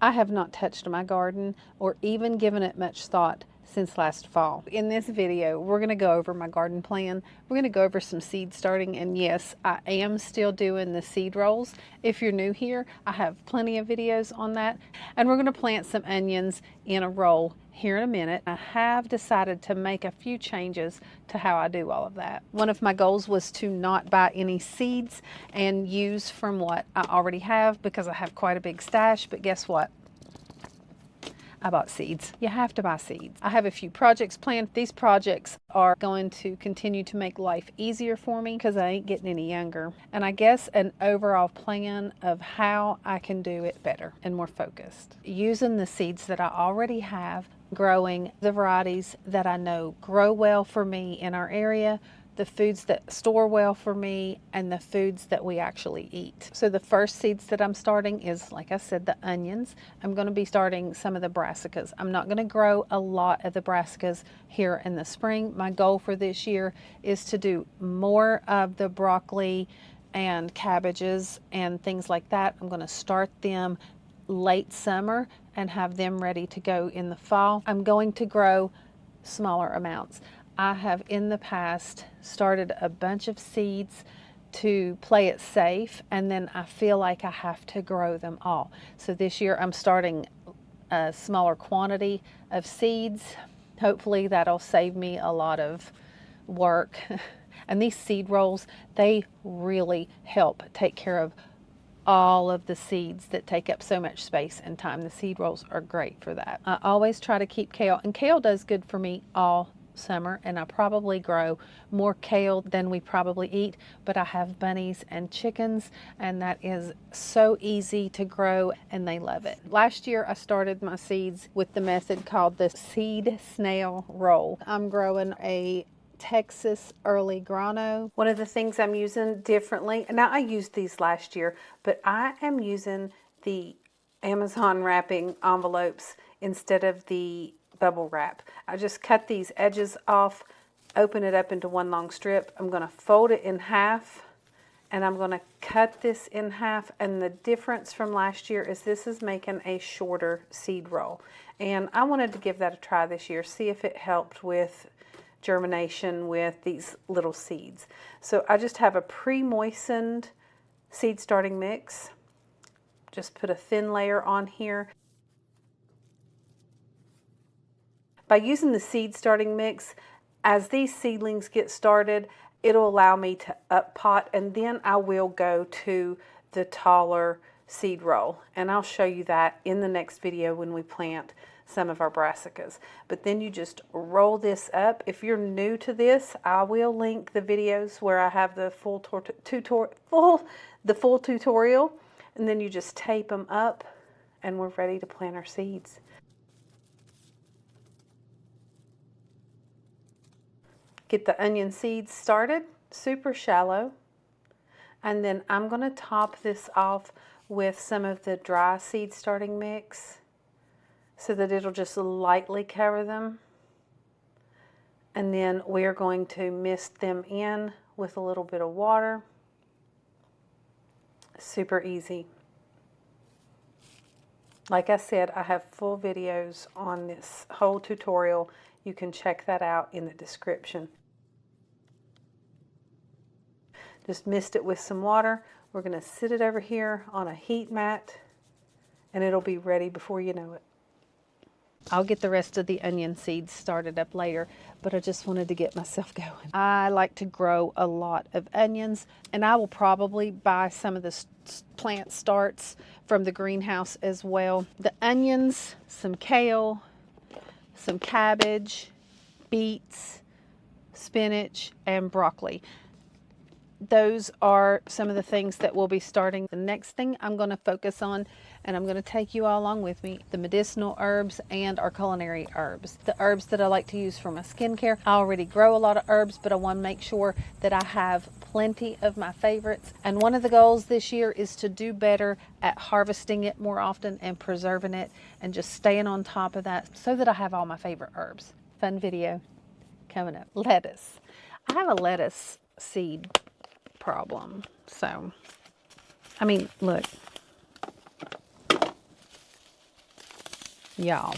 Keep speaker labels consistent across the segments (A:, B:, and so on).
A: I have not touched my garden or even given it much thought since last fall. In this video, we're going to go over my garden plan. We're going to go over some seed starting, and yes, I am still doing the seed rolls. If you're new here, I have plenty of videos on that, and we're going to plant some onions in a roll here in a minute. I have decided to make a few changes to how I do all of that. One of my goals was to not buy any seeds and use from what I already have, because I have quite a big stash. But guess what? I bought seeds. You have to buy seeds. I have a few projects planned. These projects are going to continue to make life easier for me because I ain't getting any younger. And I guess an overall plan of how I can do it better and more focused. Using the seeds that I already have, growing the varieties that I know grow well for me in our area, the foods that store well for me, and the foods that we actually eat. So the first seeds that I'm starting is, like I said, the onions. I'm going to be starting some of the brassicas. I'm not going to grow a lot of the brassicas here in the spring. My goal for this year is to do more of the broccoli and cabbages and things like that. I'm going to start them late summer and have them ready to go in the fall. I'm going to grow smaller amounts. I have in the past started a bunch of seeds to play it safe, and then I feel like I have to grow them all. So this year I'm starting a smaller quantity of seeds. Hopefully that'll save me a lot of work. And these seed rolls, they really help take care of all of the seeds that take up so much space and time. The seed rolls are great for that. I always try to keep kale, and kale does good for me all summer, and I probably grow more kale than we probably eat, but I have bunnies and chickens, and that is so easy to grow, and they love it. Last year I started my seeds with the method called the seed snail roll. I'm growing a Texas early grano. One of the things I'm using differently, now I used these last year, but I am using the Amazon wrapping envelopes instead of the bubble wrap. I just cut these edges off, open it up into one long strip. I'm going to fold it in half, and I'm going to cut this in half. And the difference from last year is this is making a shorter seed roll. And I wanted to give that a try this year, see if it helped with germination with these little seeds. So I just have a pre-moistened seed starting mix. Just put a thin layer on here. By using the seed starting mix, as these seedlings get started, it'll allow me to up pot, and then I will go to the taller seed roll. And I'll show you that in the next video when we plant some of our brassicas. But then you just roll this up. If you're new to this, I will link the videos where I have the full tutorial, and then you just tape them up, and we're ready to plant our seeds. Get the onion seeds started, super shallow, and then I'm going to top this off with some of the dry seed starting mix so that it'll just lightly cover them. And then we're going to mist them in with a little bit of water. Super easy. Like I said, I have full videos on this whole tutorial. You can check that out in the description. Just mist it with some water. We're going to sit it over here on a heat mat, and it'll be ready before you know it. I'll get the rest of the onion seeds started up later, but I just wanted to get myself going. I like to grow a lot of onions, and I will probably buy some of the plant starts from the greenhouse as well. The onions, some kale, some cabbage, beets, spinach, and broccoli. Those are some of the things that we'll be starting. The next thing I'm going to focus on, and I'm going to take you all along with me, the medicinal herbs and our culinary herbs. The herbs that I like to use for my skincare. I already grow a lot of herbs, but I want to make sure that I have plenty of my favorites. And one of the goals this year is to do better at harvesting it more often and preserving it and just staying on top of that so that I have all my favorite herbs. Fun video coming up. Lettuce. I have a lettuce seed problem. So, I mean, look. y'all.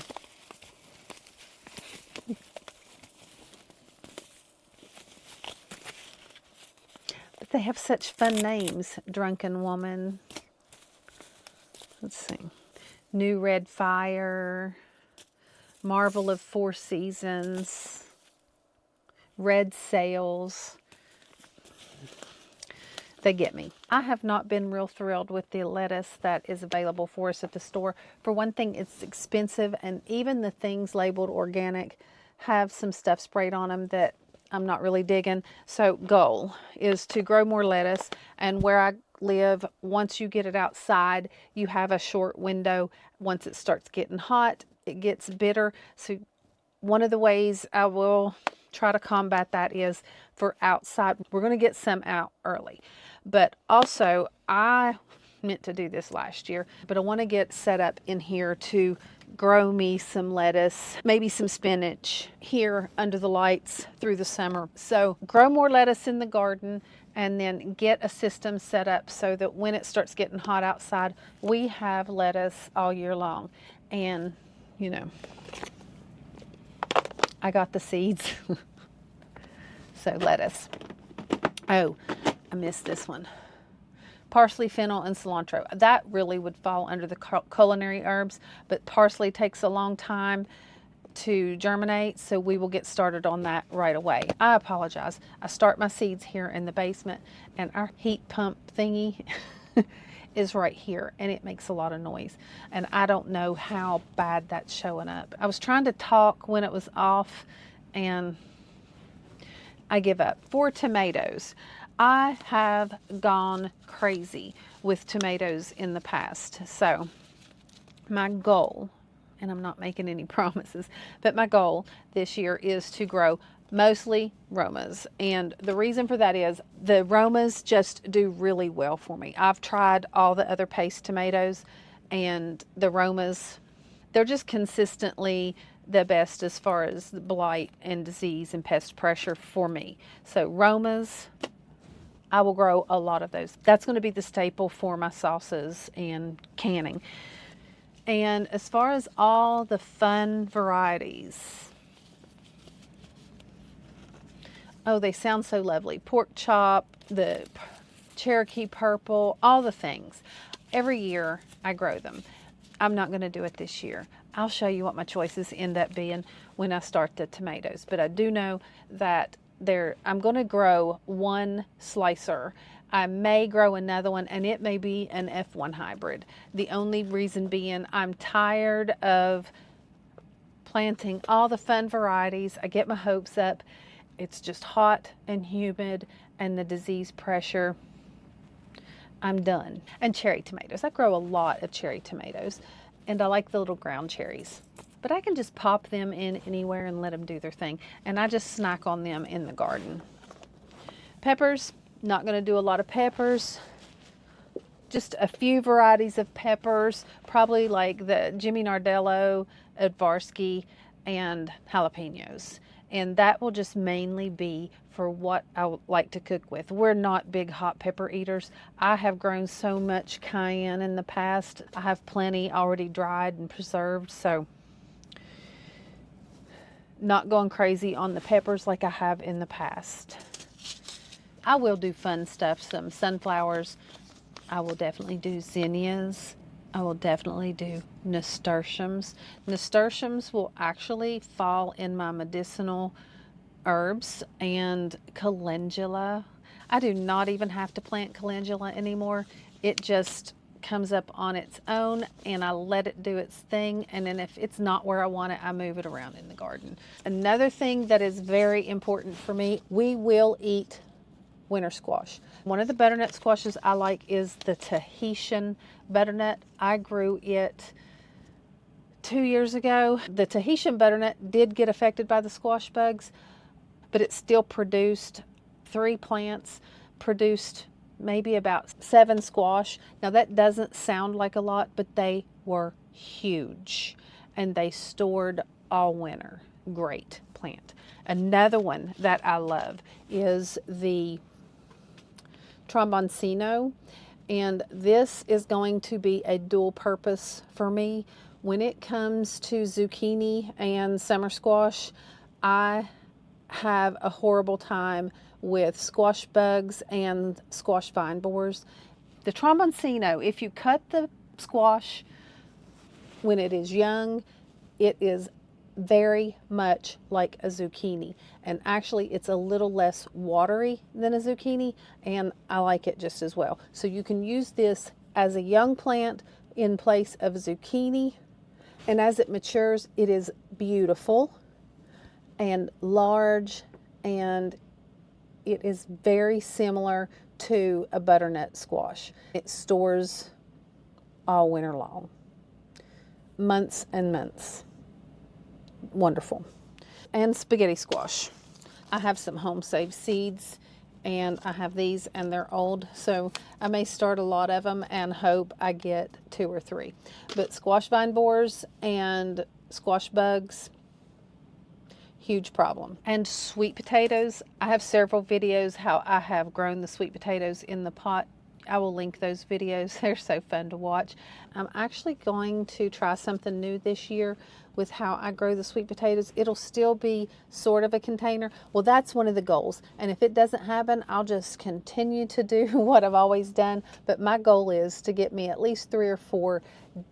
A: But they have such fun names. Drunken Woman. Let's see. New Red Fire. Marvel of Four Seasons. Red Sails. They get me. I have not been real thrilled with the lettuce that is available for us at the store. For one thing, it's expensive, and even the things labeled organic have some stuff sprayed on them that I'm not really digging. So goal is to grow more lettuce, and where I live, once you get it outside, you have a short window. Once it starts getting hot, it gets bitter. So one of the ways I will try to combat that is for outside. We're going to get some out early. But also, I meant to do this last year, but I want to get set up in here to grow me some lettuce, maybe some spinach here under the lights through the summer. So grow more lettuce in the garden, and then get a system set up so that when it starts getting hot outside, we have lettuce all year long. And, you know, I got the seeds. So lettuce. Oh, I missed this one. Parsley, fennel, and cilantro. That really would fall under the culinary herbs, but parsley takes a long time to germinate, so we will get started on that right away. I apologize. I start my seeds here in the basement, and our heat pump thingy is right here, and it makes a lot of noise, and I don't know how bad that's showing up. I was trying to talk when it was off, and I give up. For tomatoes, I have gone crazy with tomatoes in the past. So my goal, and I'm not making any promises, but my goal this year is to grow mostly Romas. And the reason for that is the Romas just do really well for me. I've tried all the other paste tomatoes, and the Romas, they're just consistently the best as far as blight and disease and pest pressure for me. So Romas, I will grow a lot of those. That's going to be the staple for my sauces and canning. And as far as all the fun varieties, oh, they sound so lovely. Pork chop, the Cherokee purple, all the things. Every year I grow them. I'm not going to do it this year. I'll show you what my choices end up being when I start the tomatoes. But I do know that I'm going to grow one slicer. I may grow another one, and it may be an F1 hybrid. The only reason being I'm tired of planting all the fun varieties. I get my hopes up. It's just hot and humid, and the disease pressure. I'm done. And cherry tomatoes. I grow a lot of cherry tomatoes, and I like the little ground cherries. But I can just pop them in anywhere and let them do their thing. And I just snack on them in the garden. Peppers, not going to do a lot of peppers. Just a few varieties of peppers, probably like the Jimmy Nardello, Advarsky, and jalapenos. And that will just mainly be for what I would like to cook with. We're not big hot pepper eaters. I have grown so much cayenne in the past. I have plenty already dried and preserved, so not going crazy on the peppers like I have in the past. I will do fun stuff, some sunflowers. I will definitely do zinnias. I will definitely do nasturtiums. Nasturtiums will actually fall in my medicinal herbs, and calendula. I do not even have to plant calendula anymore. It just comes up on its own, and I let it do its thing, and then if it's not where I want it, I move it around in the garden. Another thing that is very important for me, we will eat winter squash. One of the butternut squashes I like is the Tahitian butternut. I grew it 2 years ago. The Tahitian butternut did get affected by the squash bugs, but it still produced 3 plants, produced maybe about 7 squash. Now that doesn't sound like a lot, but they were huge, and they stored all winter. Great plant. Another one that I love is the Tromboncino, and this is going to be a dual purpose for me. When it comes to zucchini and summer squash, I have a horrible time with squash bugs and squash vine borers. The tromboncino, if you cut the squash when it is young, it is very much like a zucchini, and actually it's a little less watery than a zucchini, and I like it just as well. So you can use this as a young plant in place of zucchini, and as it matures, it is beautiful and large, and it is very similar to a butternut squash. It stores all winter long, months and months. Wonderful. And spaghetti squash. I have some Homestead seeds, and I have these, and they're old, so I may start a lot of them and hope I get 2 or 3. But squash vine borers and squash bugs, huge problem. And sweet potatoes, I have several videos how I have grown the sweet potatoes in the pot. I will link those videos. They're so fun to watch. I'm actually going to try something new this year with how I grow the sweet potatoes. It'll still be sort of a container. Well, that's one of the goals. And if it doesn't happen, I'll just continue to do what I've always done. But my goal is to get me at least 3 or 4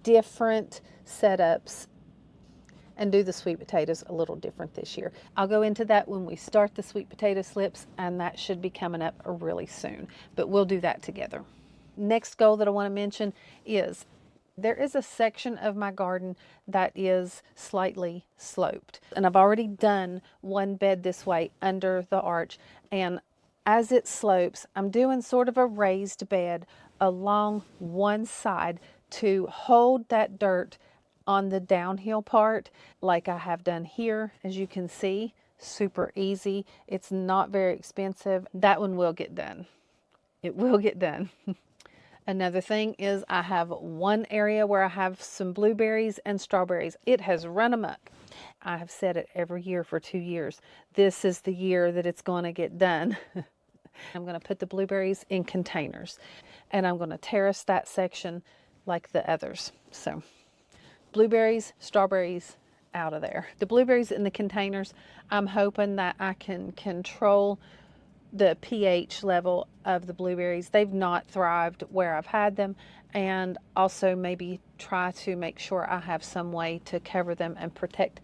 A: different setups and do the sweet potatoes a little different this year. I'll go into that when we start the sweet potato slips, and that should be coming up really soon, but we'll do that together. Next goal that I want to mention is there is a section of my garden that is slightly sloped, and I've already done one bed this way under the arch, and as it slopes, I'm doing sort of a raised bed along one side to hold that dirt on the downhill part, like I have done here. As you can see, super easy. It's not very expensive. That one will get done. It will get done. Another thing is I have one area where I have some blueberries and strawberries. It has run amok. I have said it every year for 2 years. This is the year that it's going to get done. I'm going to put the blueberries in containers, and I'm going to terrace that section like the others. So blueberries, strawberries, out of there. The blueberries in the containers, I'm hoping that I can control the pH level of the blueberries. They've not thrived where I've had them, and also maybe try to make sure I have some way to cover them and protect.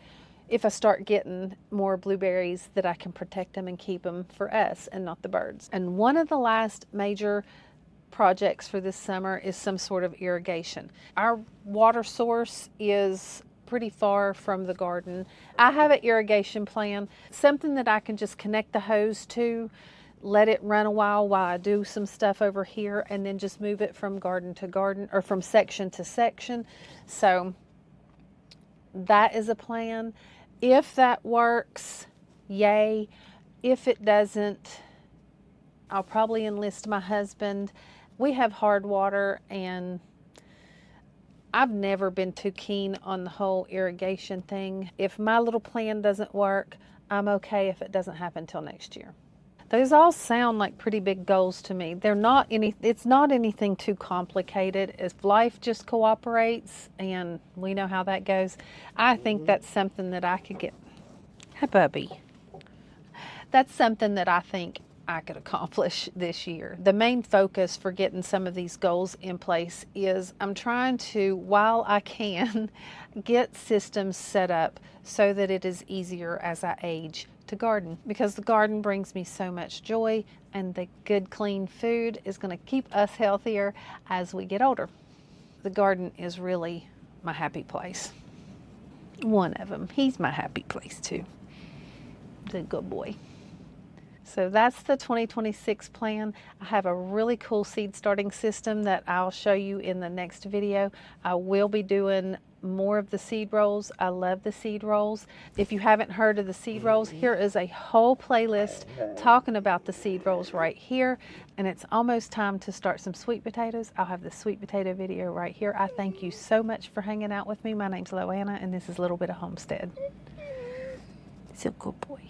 A: If I start getting more blueberries, that I can protect them and keep them for us and not the birds. And one of the last major projects for this summer is some sort of irrigation. Our water source is pretty far from the garden. I have an irrigation plan, something that I can just connect the hose to, let it run a while I do some stuff over here, and then just move it from garden to garden, or from section to section. So that is a plan. If that works, yay. If it doesn't, I'll probably enlist my husband. We have hard water, and I've never been too keen on the whole irrigation thing. If my little plan doesn't work, I'm okay if it doesn't happen till next year. Those all sound like pretty big goals to me. It's not anything too complicated. If life just cooperates, and we know how that goes, I think that's something that I could get. Hi, Bubby. That's something that I think I could accomplish this year. The main focus for getting some of these goals in place is I'm trying to, while I can, get systems set up so that it is easier as I age to garden, because the garden brings me so much joy, and the good clean food is going to keep us healthier as we get older. The garden is really my happy place. One of them. He's my happy place too. He's a good boy. So that's the 2026 plan. I have a really cool seed starting system that I'll show you in the next video. I will be doing more of the seed rolls. I love the seed rolls. If you haven't heard of the seed rolls, here is a whole playlist talking about the seed rolls right here. And it's almost time to start some sweet potatoes. I'll have the sweet potato video right here. I thank you so much for hanging out with me. My name's Loanna, and this is a little bit of Homestead. He's a good boy.